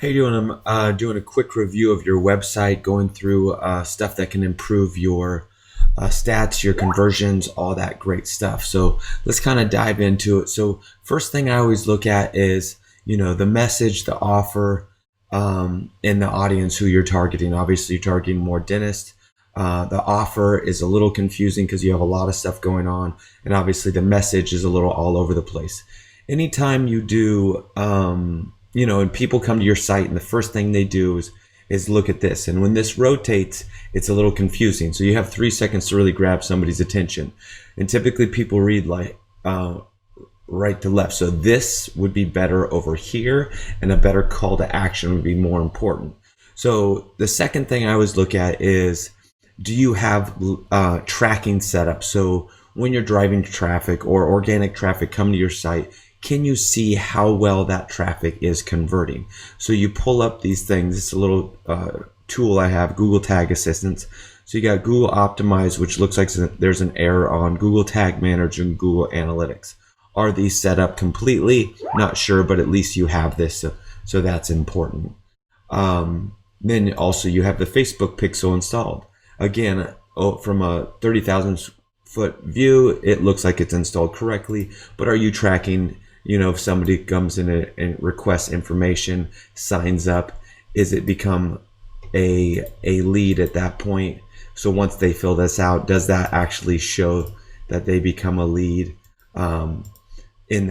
Hey, doing? I'm doing a quick review of your website, going through stuff that can improve your stats, your conversions, all that great stuff. So let's kind of dive into it. So first thing I always look at is, the message, the offer, and the audience who you're targeting. Obviously, you're targeting more dentists. The offer is a little confusing because you have a lot of stuff going on, and obviously the message is a little all over the place. Anytime you do, and people come to your site and the first thing they do is look at this. And when this rotates, it's a little confusing. So you have 3 seconds to really grab somebody's attention. And typically people read like right to left. So this would be better over here, and a better call to action would be more important. So the second thing I always look at is, do you have tracking set up? So when you're driving traffic or organic traffic come to your site, can you see how well that traffic is converting? So you pull up these things. It's a little tool I have, Google Tag Assistance. So you got Google Optimize, which looks like there's an error on Google Tag Manager and Google Analytics. Are these set up completely? Not sure, but at least you have this. So that's important. Then also you have the Facebook pixel installed. Again, from a 30,000 foot view, it looks like it's installed correctly, but are you tracking, if somebody comes in and requests information, signs up, is it become a lead at that point? So once they fill this out, does that actually show that they become a lead in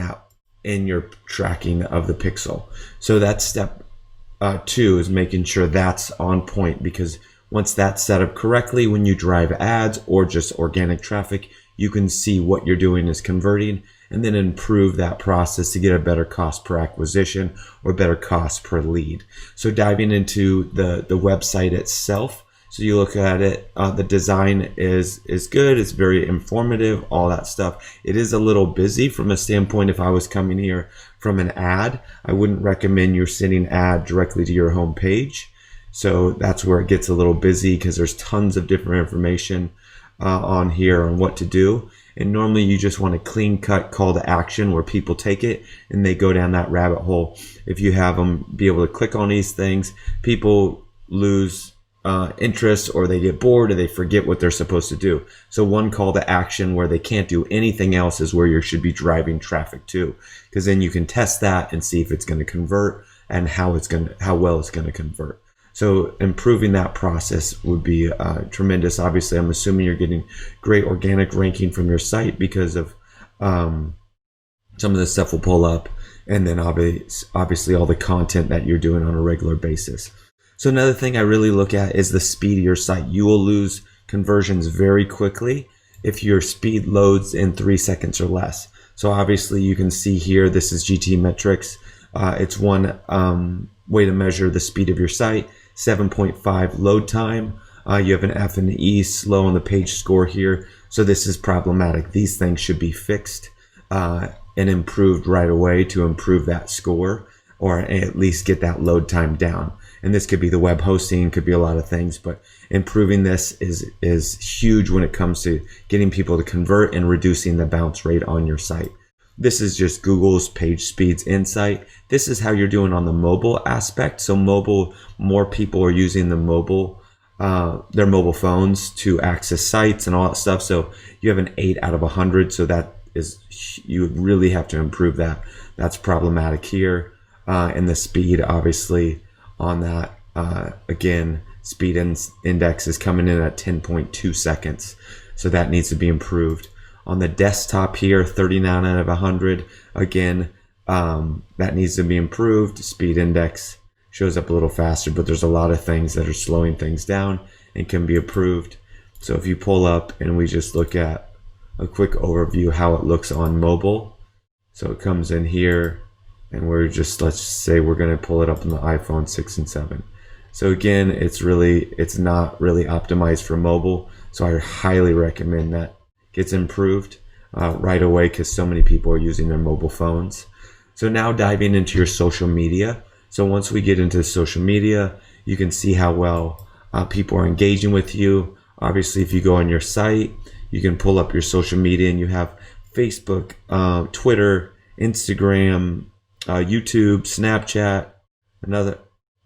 your tracking of the pixel? So that's step 2, is making sure that's on point, because once that's set up correctly, when you drive ads or just organic traffic, you can see what you're doing is converting, and then improve that process to get a better cost per acquisition or better cost per lead. So diving into the website itself. So you look at it, the design is good. It's very informative, all that stuff. It is a little busy from a standpoint. If I was coming here from an ad, I wouldn't recommend you're sending ad directly to your home page. So that's where it gets a little busy, because there's tons of different information on here on what to do. And normally you just want a clean cut call to action where people take it and they go down that rabbit hole. If you have them be able to click on these things, people lose interest, or they get bored, or they forget what they're supposed to do. So one call to action where they can't do anything else is where you should be driving traffic to, because then you can test that and see if it's going to convert and how well it's going to convert. So improving that process would be tremendous. Obviously, I'm assuming you're getting great organic ranking from your site because of some of this stuff will pull up, and then obviously all the content that you're doing on a regular basis. So another thing I really look at is the speed of your site. You will lose conversions very quickly if your speed loads in 3 seconds or less. So obviously you can see here, this is GT metrics. It's one way to measure the speed of your site. 7.5 load time. You have an F and E slow on the page score here. So this is problematic. These things should be fixed and improved right away to improve that score, or at least get that load time down. And this could be the web hosting, could be a lot of things, but improving this is huge when it comes to getting people to convert and reducing the bounce rate on your site. This is just Google's page speeds insight. This is how you're doing on the mobile aspect. So mobile, more people are using their mobile phones to access sites and all that stuff. So you have an 8 out of 100. So that is, you would really have to improve that. That's problematic here. And the speed, obviously, on that, again, speed index is coming in at 10.2 seconds. So that needs to be improved. On the desktop here, 39 out of 100. Again, that needs to be improved. Speed index shows up a little faster, but there's a lot of things that are slowing things down and can be improved. So if you pull up and we just look at a quick overview how it looks on mobile. So it comes in here, and we're just, let's say we're going to pull it up on the iPhone 6 and 7. So again, it's not really optimized for mobile. So I highly recommend that gets improved right away, because so many people are using their mobile phones. So now diving into your social media. So once we get into social media, you can see how well people are engaging with you. Obviously, if you go on your site, you can pull up your social media, and you have Facebook, Twitter, Instagram, YouTube, Snapchat,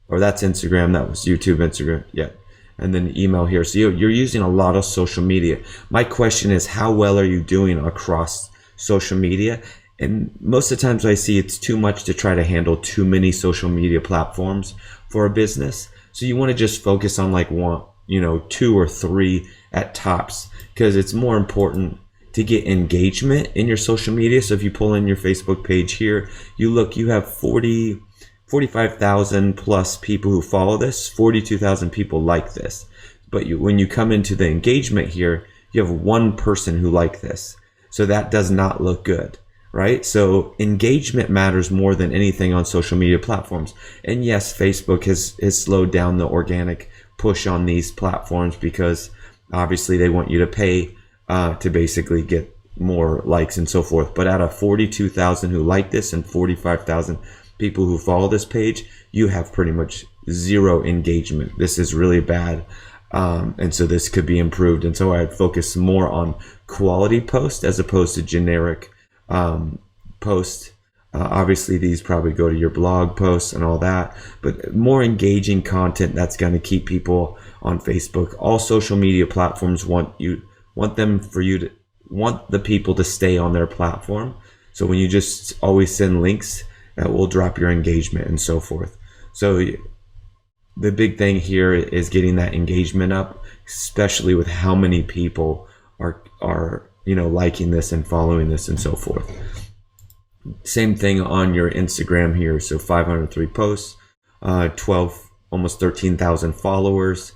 or that's Instagram. That was YouTube, Instagram. Yeah. And then email here. So you're using a lot of social media. My question is, how well are you doing across social media? And most of the times I see it's too much to try to handle too many social media platforms for a business. So you want to just focus on like one, 2 or 3 at tops, because it's more important to get engagement in your social media. So if you pull in your Facebook page here, you have 45,000 plus people who follow this, 42,000 people like this. But when you come into the engagement here, you have 1 person who liked this. So that does not look good, right? So engagement matters more than anything on social media platforms. And yes, Facebook has slowed down the organic push on these platforms because obviously they want you to pay to basically get more likes and so forth. But out of 42,000 who like this and 45,000 people who follow this page, you have pretty much 0 engagement. This is really bad. And so this could be improved. And so I'd focus more on quality posts as opposed to generic posts. Obviously, these probably go to your blog posts and all that, but more engaging content that's going to keep people on Facebook. All social media platforms want the people to stay on their platform. So when you just always send links, that will drop your engagement and so forth. So the big thing here is getting that engagement up, especially with how many people are liking this and following this and so forth. Same thing on your Instagram here. So 503 posts, 12, almost 13,000 followers,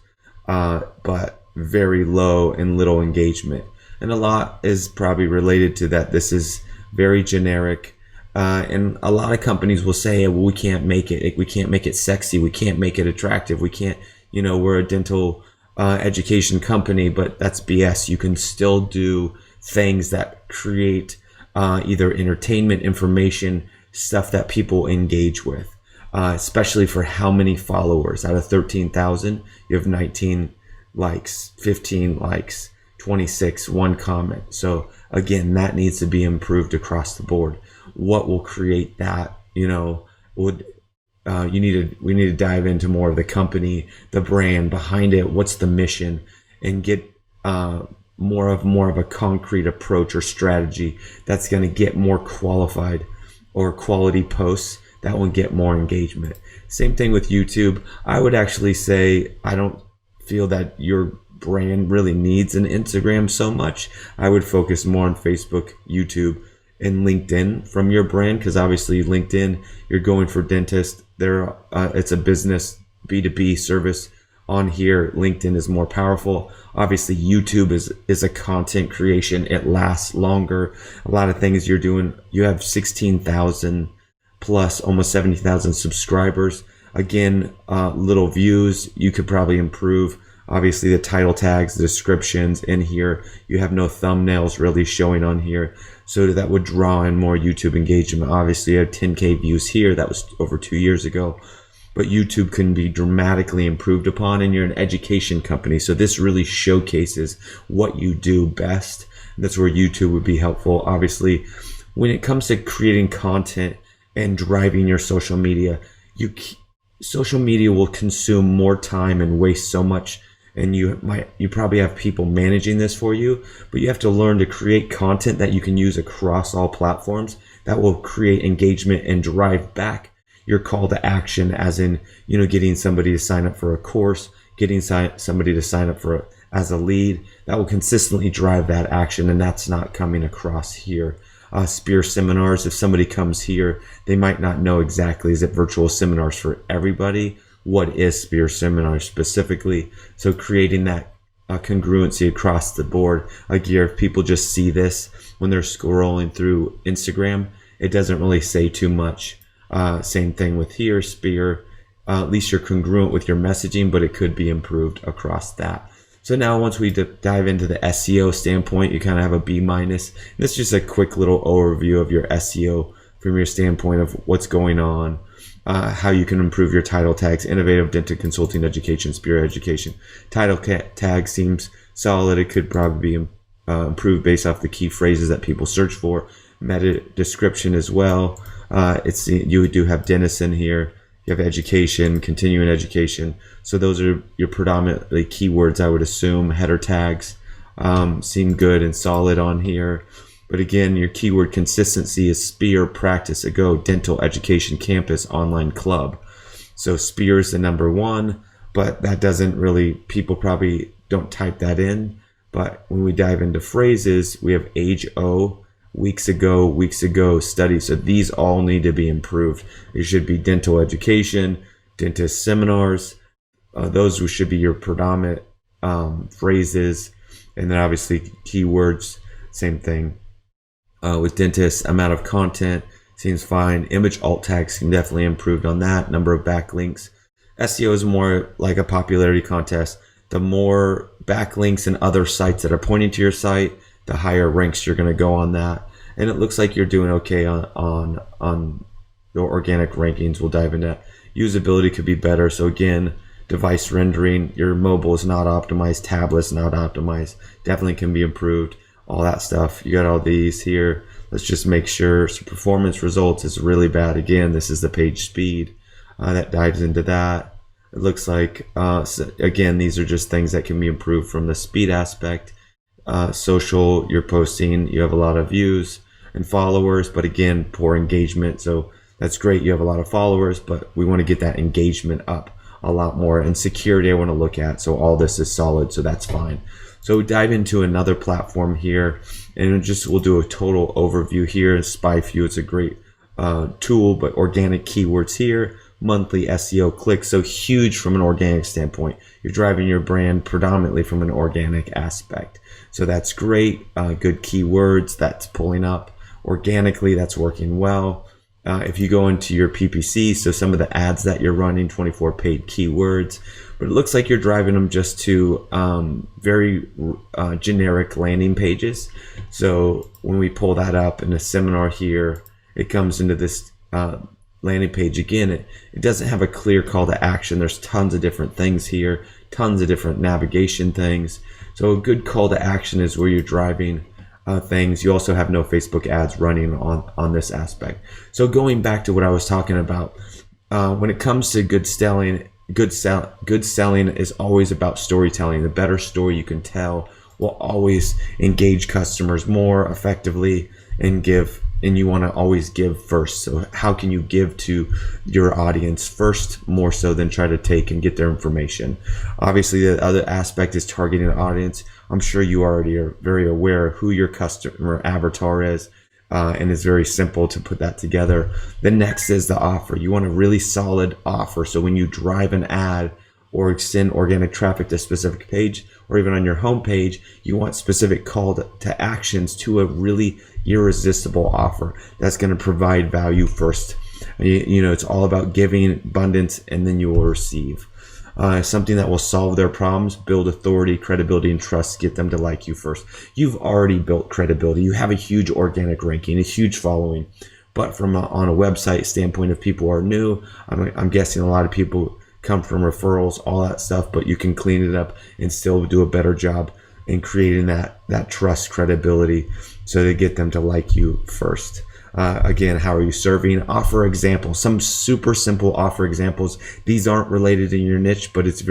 but very low and little engagement. And a lot is probably related to that. This is very generic. And a lot of companies will say, well, we can't make it sexy. We can't make it attractive. We can't, we're a dental education company, but that's BS. You can still do things that create either entertainment, information, stuff that people engage with, especially for how many followers. Out of 13,000, you have 19 likes, 15 likes, 26, 1 comment. So again, that needs to be improved across the board. What will create that? We need to dive into more of the company, the brand behind it. What's the mission, and get more of a concrete approach or strategy that's going to get more qualified or quality posts that will get more engagement. Same thing with YouTube. I would actually say I don't feel that your brand really needs an Instagram so much. I would focus more on Facebook, YouTube, and LinkedIn from your brand, because obviously LinkedIn, you're going for dentists. It's a business B2B service. On here, LinkedIn is more powerful. Obviously, YouTube is a content creation. It lasts longer. A lot of things you're doing. You have 16,000 plus, almost 70,000 subscribers. Again, little views. You could probably improve. Obviously, the title tags, the descriptions in here. You have no thumbnails really showing on here. So that would draw in more YouTube engagement. Obviously, you have 10K views here. That was over 2 years ago. But YouTube can be dramatically improved upon, and you're an education company. So this really showcases what you do best. That's where YouTube would be helpful. Obviously, when it comes to creating content and driving your social media, social media will consume more time and waste so much. And you probably have people managing this for you, but you have to learn to create content that you can use across all platforms that will create engagement and drive back your call to action, as in, getting somebody to sign up for a course, getting somebody to sign up as a lead. That will consistently drive that action, and that's not coming across here. Spear seminars, if somebody comes here, they might not know exactly, is it virtual seminars for everybody? What is Spear seminars specifically? So creating that congruency across the board. If people just see this when they're scrolling through Instagram, it doesn't really say too much. Same thing with here, Spear. At least you're congruent with your messaging, but it could be improved across that. So now once we dive into the SEO standpoint, you kind of have a B-. This is just a quick little overview of your SEO from your standpoint of what's going on, how you can improve your title tags. Innovative dental consulting education, Spear education. Title tag seems solid. It could probably be improved based off the key phrases that people search for. Meta description as well. You do have dentists in here. You have education, continuing education. So those are your predominantly keywords, I would assume. Header tags seem good and solid on here. But again, your keyword consistency is Spear, Practice, Ago, Dental Education Campus, Online Club. So Spear is the number one, but that doesn't really, people probably don't type that in. But when we dive into phrases, we have age O, weeks ago, study. So these all need to be improved. It should be dental education, dentist seminars. Those should be your predominant phrases. And then obviously keywords, same thing. With dentists, amount of content seems fine. Image alt tags can definitely improve on that. Number of backlinks. SEO is more like a popularity contest. The more backlinks and other sites that are pointing to your site, the higher ranks you're going to go on that. And it looks like you're doing okay on your organic rankings. We'll dive into that. Usability could be better. So again, device rendering, your mobile is not optimized, tablet's not optimized, definitely can be improved. All that stuff. You got all these here. Let's just make sure. So performance results is really bad. Again, this is the page speed that dives into that. It looks like, so again, these are just things that can be improved from the speed aspect. Social, you're posting, you have a lot of views and followers, but again, poor engagement. So that's great. You have a lot of followers, but we want to get that engagement up a lot more. And security, I want to look at. So all this is solid. So that's fine. So we dive into another platform here, and we'll do a total overview here. SpyFu, it's a great tool, but organic keywords here, monthly SEO clicks, so huge from an organic standpoint. You're driving your brand predominantly from an organic aspect. So that's great, good keywords, that's pulling up. Organically, that's working well. If you go into your PPC, so some of the ads that you're running, 24 paid keywords, but it looks like you're driving them just to very generic landing pages. So when we pull that up in a seminar here, it comes into this landing page again. It doesn't have a clear call to action. There's tons of different things here, tons of different navigation things. So a good call to action is where you're driving things. You also have no Facebook ads running on this aspect. So going back to what I was talking about, when it comes to good selling is always about storytelling. The better story you can tell will always engage customers more effectively and you want to always give first. So how can you give to your audience first, more so than try to take and get their information? Obviously, the other aspect is targeting an audience. I'm sure you already are very aware of who your customer avatar is, and it's very simple to put that together. The next is the offer. You want a really solid offer. So when you drive an ad or extend organic traffic to a specific page, or even on your home page, you want specific call to actions to a really irresistible offer that's going to provide value first. You know, it's all about giving abundance, and then you will receive. Something that will solve their problems, build authority, credibility, and trust, get them to like you first. You've already built credibility. You have a huge organic ranking, a huge following. But on a website standpoint, if people are new, I'm guessing a lot of people come from referrals, all that stuff, but you can clean it up and still do a better job in creating that trust, credibility, so to get them to like you first. Again, how are you serving? Offer examples, some super simple offer examples. These aren't related to your niche, but it's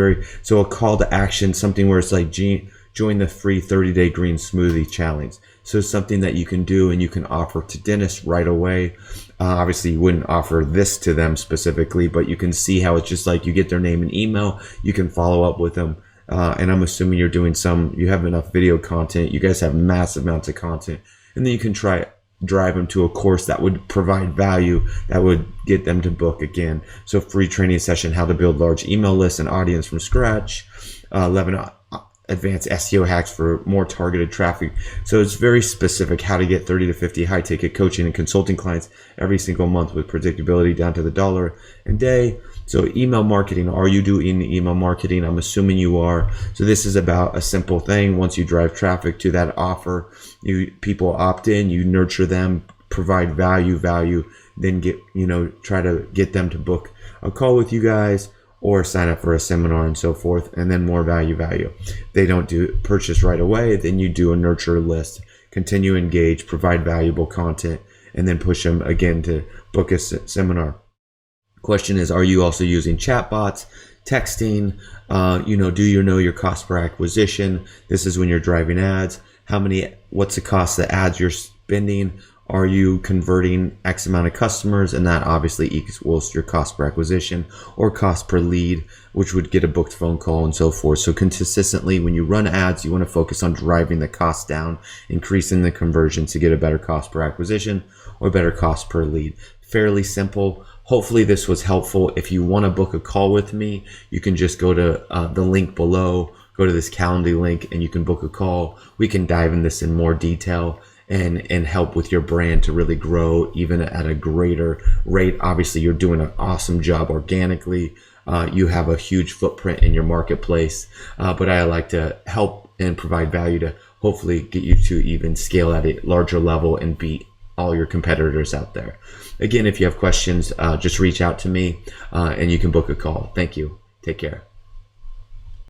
so a call to action, something where it's like join the free 30-day green smoothie challenge. So something that you can do and you can offer to dentists right away. Obviously, you wouldn't offer this to them specifically, but you can see how it's just like you get their name and email, you can follow up with them. And I'm assuming you're doing you have enough video content. You guys have massive amounts of content. And then you can drive them to a course that would provide value, that would get them to book again. So free training session, how to build large email lists and audience from scratch, 11 advanced SEO hacks for more targeted traffic. So it's very specific, how to get 30 to 50 high ticket coaching and consulting clients every single month with predictability down to the dollar a day. So email marketing, are you doing email marketing? I'm assuming you are. So this is about a simple thing. Once you drive traffic to that offer, people opt in, you nurture them, provide value, then try to get them to book a call with you guys or sign up for a seminar and so forth, and then more value. They don't purchase right away, then you do a nurture list, continue to engage, provide valuable content, and then push them again to book a seminar. Question is, are you also using chatbots, texting? Do you know your cost per acquisition? This is when you're driving ads. What's the cost of the ads you're spending? Are you converting X amount of customers? And that obviously equals your cost per acquisition or cost per lead, which would get a booked phone call and so forth. So consistently, when you run ads, you want to focus on driving the cost down, increasing the conversion to get a better cost per acquisition or better cost per lead. Fairly simple. Hopefully this was helpful. If you want to book a call with me, you can just go to the link below, go to this Calendly link, and you can book a call. We can dive in this in more detail and help with your brand to really grow even at a greater rate. Obviously, you're doing an awesome job organically. You have a huge footprint in your marketplace, but I like to help and provide value to hopefully get you to even scale at a larger level and beat all your competitors out there. Again, if you have questions, just reach out to me and you can book a call. Thank you. Take care.